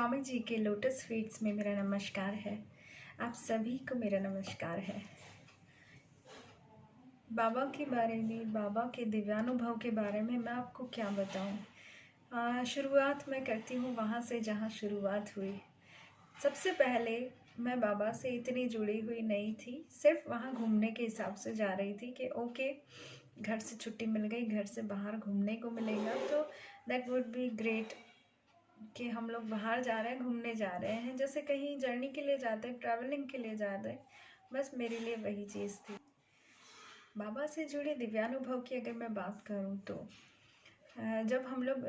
स्वामी जी के lotus feeds में मेरा नमस्कार है। आप सभी को मेरा नमस्कार है। बाबा के बारे में, बाबा के दिव्यानुभव के बारे में मैं आपको क्या बताऊं। शुरुआत मैं करती हूँ वहाँ से जहाँ शुरुआत हुई। सबसे पहले मैं बाबा से इतनी जुड़ी हुई नहीं थी, सिर्फ वहाँ घूमने के हिसाब से जा रही थी कि ओके, घर से छुट्टी मिल गई, घर से बाहर घूमने को मिलेगा तो दैट वुड बी ग्रेट कि हम लोग बाहर जा रहे हैं, घूमने जा रहे हैं, जैसे कहीं जर्नी के लिए जाते हैं, ट्रैवलिंग के लिए जाते हैं। बस मेरे लिए वही चीज़ थी। बाबा से जुड़े दिव्यानुभव की अगर मैं बात करूं तो जब हम लोग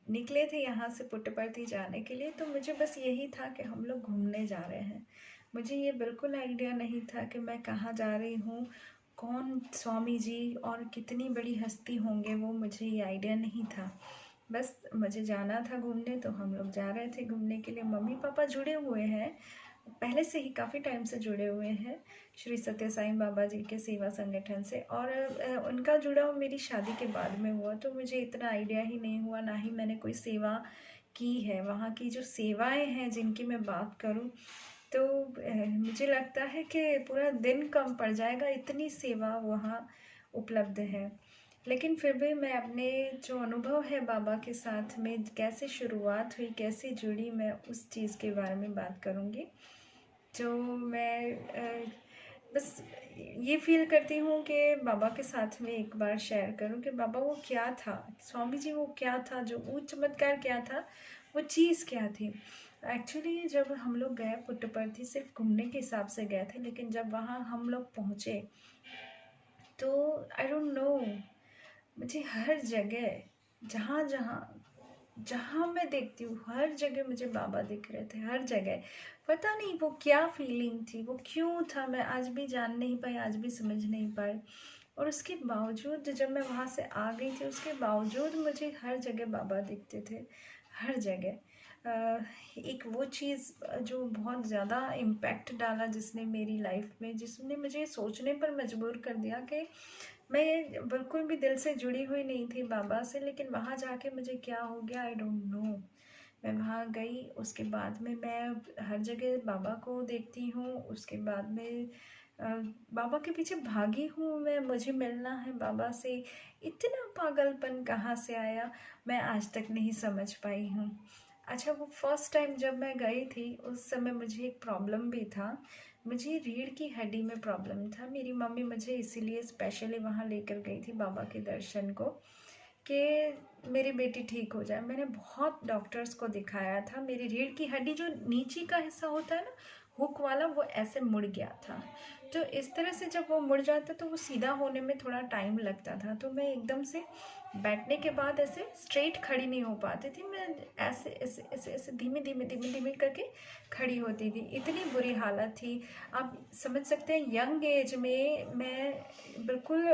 निकले थे यहाँ से पुट्टपर्थी जाने के लिए, तो मुझे बस यही था कि हम लोग घूमने जा रहे हैं। मुझे ये बिल्कुल आइडिया नहीं था कि मैं कहाँ जा रही हूँ, कौन स्वामी जी और कितनी बड़ी हस्ती होंगे वो, मुझे ये आइडिया नहीं था। बस मुझे जाना था घूमने, तो हम लोग जा रहे थे घूमने के लिए। मम्मी पापा जुड़े हुए हैं, पहले से ही काफ़ी टाइम से जुड़े हुए हैं श्री सत्य साईं बाबा जी के सेवा संगठन से, और उनका जुड़ाव मेरी शादी के बाद में हुआ, तो मुझे इतना आइडिया ही नहीं हुआ, ना ही मैंने कोई सेवा की है। वहाँ की जो सेवाएं हैं जिनकी मैं बात करूँ तो मुझे लगता है कि पूरा दिन कम पड़ जाएगा, इतनी सेवा वहाँ उपलब्ध है। लेकिन फिर भी मैं अपने जो अनुभव है बाबा के साथ में, कैसे शुरुआत हुई, कैसे जुड़ी, मैं उस चीज़ के बारे में बात करूँगी। जो मैं बस ये फील करती हूँ कि बाबा के साथ में एक बार शेयर करूँ कि बाबा वो क्या था, स्वामी जी वो क्या था, जो वो चमत्कार क्या था, वो चीज़ क्या थी। एक्चुअली जब हम लोग गए पुट्टपर्थी, सिर्फ घूमने के हिसाब से गए थे, लेकिन जब वहाँ हम लोग पहुँचे तो आई डोंट नो, मुझे हर जगह, जहाँ जहाँ जहाँ मैं देखती हूँ, हर जगह मुझे बाबा दिख रहे थे, हर जगह। पता नहीं वो क्या फीलिंग थी, वो क्यों था, मैं आज भी जान नहीं पाई, आज भी समझ नहीं पाई। और उसके बावजूद जब मैं वहाँ से आ गई थी, उसके बावजूद मुझे हर जगह बाबा दिखते थे, हर जगह। एक वो चीज़ जो बहुत ज़्यादा इम्पैक्ट डाला जिसने मेरी लाइफ में, जिसने मुझे सोचने पर मजबूर कर दिया कि मैं बिल्कुल भी दिल से जुड़ी हुई नहीं थी बाबा से, लेकिन वहाँ जाके मुझे क्या हो गया आई डोंट नो। मैं वहाँ गई, उसके बाद में मैं हर जगह बाबा को देखती हूँ, उसके बाद में बाबा के पीछे भागी हूँ मैं, मुझे मिलना है बाबा से। इतना पागलपन कहाँ से आया, मैं आज तक नहीं समझ पाई हूँ। अच्छा, वो फर्स्ट टाइम जब मैं गई थी उस समय मुझे एक प्रॉब्लम भी था, मुझे रीढ़ की हड्डी में प्रॉब्लम था। मेरी मम्मी मुझे इसीलिए स्पेशली वहाँ लेकर गई थी बाबा के दर्शन को कि मेरी बेटी ठीक हो जाए। मैंने बहुत डॉक्टर्स को दिखाया था, मेरी रीढ़ की हड्डी जो नीचे का हिस्सा होता है ना, हुक वाला, वो ऐसे मुड़ गया था। तो इस तरह से जब वो मुड़ जाता तो वो सीधा होने में थोड़ा टाइम लगता था, तो मैं एकदम से बैठने के बाद ऐसे स्ट्रेट खड़ी नहीं हो पाती थी, मैं ऐसे ऐसे ऐसे ऐसे धीमे धीमे धीमे धीमे करके खड़ी होती थी। इतनी बुरी हालत थी, आप समझ सकते हैं। यंग एज में मैं बिल्कुल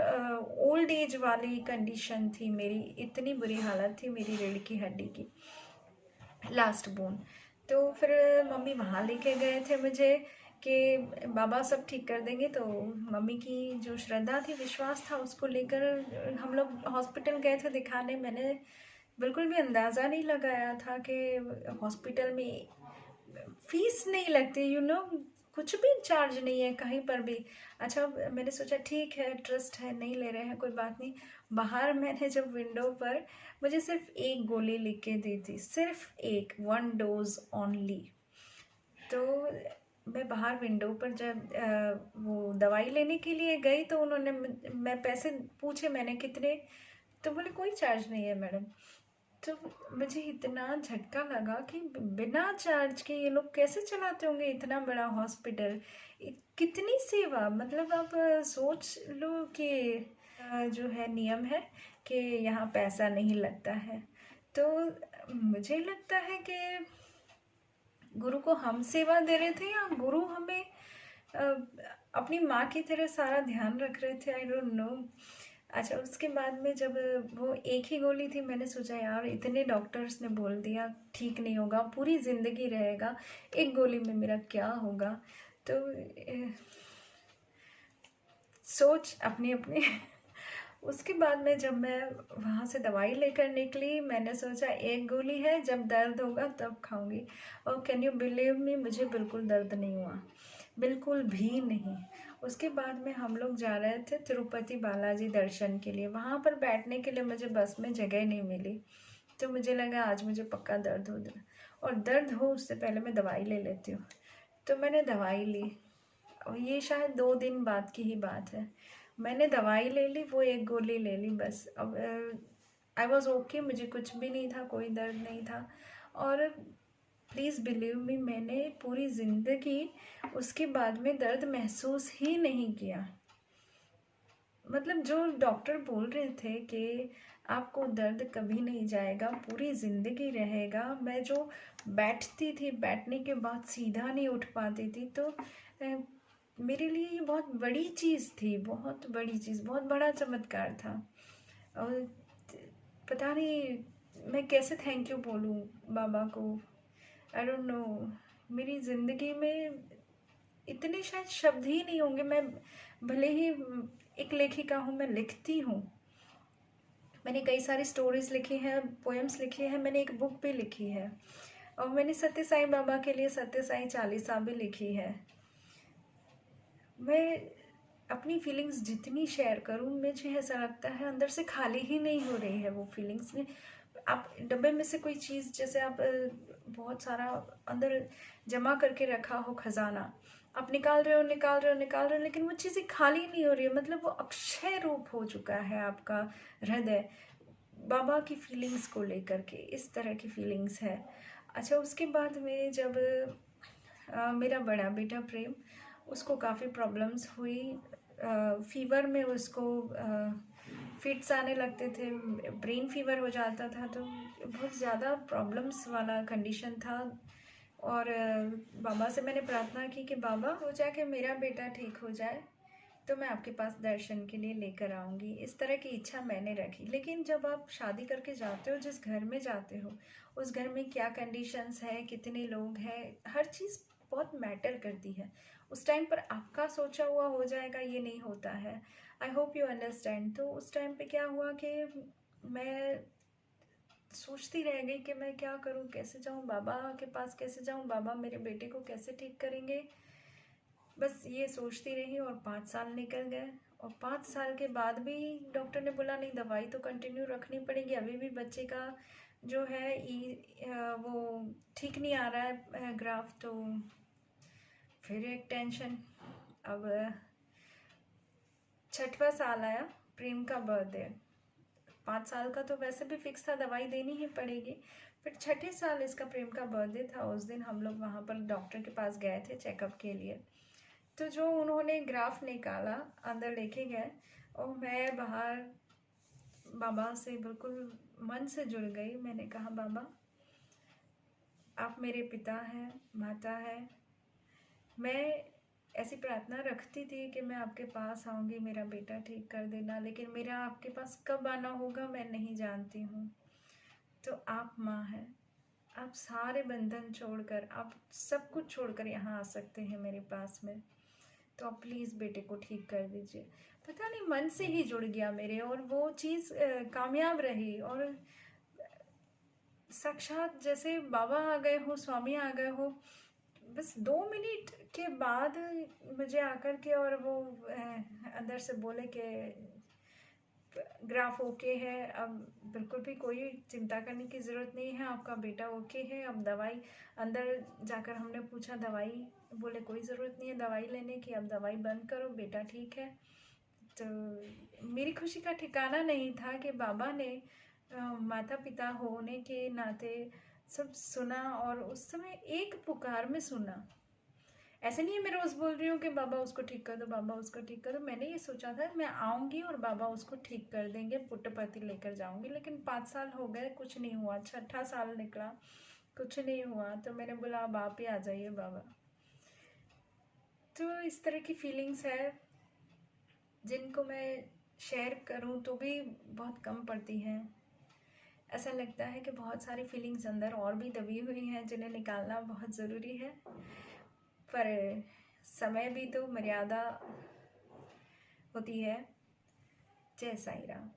ओल्ड एज वाली कंडीशन थी मेरी, इतनी बुरी हालत थी मेरी रीढ़ की हड्डी की, लास्ट बोन। तो फिर मम्मी वहाँ लेके गए थे मुझे कि बाबा सब ठीक कर देंगे। तो मम्मी की जो श्रद्धा थी, विश्वास था, उसको लेकर हम लोग हॉस्पिटल गए थे दिखाने। मैंने बिल्कुल भी अंदाज़ा नहीं लगाया था कि हॉस्पिटल में फीस नहीं लगती, कुछ भी चार्ज नहीं है कहीं पर भी। अच्छा, मैंने सोचा ठीक है, ट्रस्ट है, नहीं ले रहे हैं, कोई बात नहीं। बाहर मैंने जब विंडो पर, मुझे सिर्फ एक गोली लिख के दी थी, सिर्फ एक, 1 डोज ओनली। तो मैं बाहर विंडो पर जब वो दवाई लेने के लिए गई तो उन्होंने, मैं पैसे पूछे मैंने कितने, तो बोले कोई चार्ज नहीं है मैडम। तो मुझे इतना झटका लगा कि बिना चार्ज के ये लोग कैसे चलाते होंगे इतना बड़ा हॉस्पिटल, कितनी सेवा। मतलब आप सोच लो कि जो है नियम है कि यहाँ पैसा नहीं लगता है। तो मुझे लगता है कि गुरु को हम सेवा दे रहे थे, या गुरु हमें अपनी माँ की तरह सारा ध्यान रख रहे थे, आई डोंट नो। अच्छा, उसके बाद में जब वो एक ही गोली थी, मैंने सोचा यार इतने डॉक्टर्स ने बोल दिया ठीक नहीं होगा, पूरी ज़िंदगी रहेगा, एक गोली में मेरा क्या होगा। तो सोच अपनी अपनी उसके बाद में जब मैं वहाँ से दवाई लेकर निकली, मैंने सोचा एक गोली है, जब दर्द होगा तब खाऊंगी। और कैन यू बिलीव मी, मुझे बिल्कुल दर्द नहीं हुआ, बिल्कुल भी नहीं। उसके बाद में हम लोग जा रहे थे तिरुपति बालाजी दर्शन के लिए। वहाँ पर बैठने के लिए मुझे बस में जगह नहीं मिली, तो मुझे लगा आज मुझे पक्का दर्द हो, और दर्द हो उससे पहले मैं दवाई ले लेती हूँ। तो मैंने दवाई ली, और ये शायद 2 दिन बाद की ही बात है। मैंने दवाई ले ली, वो एक गोली ले ली बस। अब आई वॉज ओके, मुझे कुछ भी नहीं था, कोई दर्द नहीं था। और प्लीज़ बिलीव मी, मैंने पूरी ज़िंदगी उसके बाद में दर्द महसूस ही नहीं किया। मतलब जो डॉक्टर बोल रहे थे कि आपको दर्द कभी नहीं जाएगा, पूरी ज़िंदगी रहेगा। मैं जो बैठती थी, बैठने के बाद सीधा नहीं उठ पाती थी, तो मेरे लिए ये बहुत बड़ी चीज़ थी, बहुत बड़ी चीज़, बहुत बड़ा चमत्कार था। और पता नहीं मैं कैसे थैंक यू बोलूँ बाबा को। आई डोंट नो, मेरी ज़िंदगी में इतने शायद शब्द ही नहीं होंगे। मैं भले ही एक लेखिका हूँ, मैं लिखती हूँ, मैंने कई सारी स्टोरीज लिखी हैं, पोएम्स लिखी हैं, मैंने एक बुक भी लिखी है, और मैंने सत्य साई बाबा के लिए सत्य साई चालीसा भी लिखी है। मैं अपनी फीलिंग्स जितनी शेयर करूँ, मुझे ऐसा लगता है अंदर से खाली ही नहीं हो रही है वो फीलिंग्स में। आप डब्बे में से कोई चीज़, जैसे आप बहुत सारा अंदर जमा करके रखा हो खजाना, आप निकाल रहे हो निकाल रहे हो निकाल रहे हो, लेकिन वो चीज़ें खाली नहीं हो रही है। मतलब वो अक्षय रूप हो चुका है आपका हृदय बाबा की फीलिंग्स को लेकर के, इस तरह की फीलिंग्स है। अच्छा, उसके बाद में जब मेरा बड़ा बेटा प्रेम, उसको काफ़ी प्रॉब्लम्स हुई। फीवर में उसको फिट्स आने लगते थे, ब्रेन फीवर हो जाता था, तो बहुत ज़्यादा प्रॉब्लम्स वाला कंडीशन था। और बाबा से मैंने प्रार्थना की कि बाबा, हो जाए कि मेरा बेटा ठीक हो जाए तो मैं आपके पास दर्शन के लिए लेकर आऊँगी। इस तरह की इच्छा मैंने रखी। लेकिन जब आप शादी करके जाते हो, जिस घर में जाते हो, उस घर में क्या कंडीशंस है, कितने लोग हैं, हर चीज़ बहुत मैटर करती है। उस टाइम पर आपका सोचा हुआ हो जाएगा, ये नहीं होता है। I hope you understand. तो उस टाइम पे क्या हुआ कि मैं सोचती रह गई कि मैं क्या करूं, कैसे जाऊं बाबा के पास, कैसे जाऊं, बाबा मेरे बेटे को कैसे ठीक करेंगे। बस ये सोचती रही, और 5 साल निकल गए। और 5 साल के बाद भी डॉक्टर ने बोला नहीं, दवाई तो कंटिन्यू रखनी पड़ेगी, अभी भी बच्चे का जो है वो ठीक नहीं आ रहा है ग्राफ। तो फिर एक टेंशन। अब 6वां साल आया, प्रेम का बर्थडे। 5 साल का तो वैसे भी फिक्स था, दवाई देनी ही पड़ेगी। फिर 6ठे साल इसका प्रेम का बर्थडे था। उस दिन हम लोग वहाँ पर डॉक्टर के पास गए थे चेकअप के लिए। तो जो उन्होंने ग्राफ निकाला, अंदर लेके गए, और मैं बाहर बाबा से बिल्कुल मन से जुड़ गई। मैंने कहा बाबा, आप मेरे पिता हैं, माता है। मैं ऐसी प्रार्थना रखती थी कि मैं आपके पास आऊँगी, मेरा बेटा ठीक कर देना, लेकिन मेरा आपके पास कब आना होगा मैं नहीं जानती हूँ। तो आप माँ हैं, आप सारे बंधन छोड़कर, आप सब कुछ छोड़कर यहाँ आ सकते हैं मेरे पास में। तो आप प्लीज़ बेटे को ठीक कर दीजिए। पता नहीं मन से ही जुड़ गया मेरे, और वो चीज़ कामयाब रही। और साक्षात जैसे बाबा आ गए हो, स्वामी आ गए हो। बस 2 मिनट के बाद मुझे आकर के, और वो अंदर से बोले कि ग्राफ ओके है, अब बिल्कुल भी कोई चिंता करने की ज़रूरत नहीं है, आपका बेटा ओके है। अब दवाई, अंदर जाकर हमने पूछा दवाई, बोले कोई ज़रूरत नहीं है दवाई लेने की, अब दवाई बंद करो, बेटा ठीक है। तो मेरी खुशी का ठिकाना नहीं था कि बाबा ने माता पिता होने के नाते सब सुना, और उस समय एक पुकार में सुना। ऐसे नहीं है मैं रोज़ बोल रही हूँ कि बाबा उसको ठीक कर दो, बाबा उसको ठीक कर दो। मैंने ये सोचा था मैं आऊँगी और बाबा उसको ठीक कर देंगे, पुट्टपर्ती लेकर जाऊँगी। लेकिन 5 साल हो गए, कुछ नहीं हुआ। 6ठा साल निकला, कुछ नहीं हुआ। तो मैंने बोला अब आप ही आ जाइए बाबा। तो इस तरह की फीलिंग्स है जिनको मैं शेयर करूँ तो भी बहुत कम पड़ती हैं। ऐसा लगता है कि बहुत सारी फीलिंग्स अंदर और भी दबी हुई हैं, जिन्हें निकालना बहुत ज़रूरी है। पर समय भी तो मर्यादा होती है। जय साईं राम।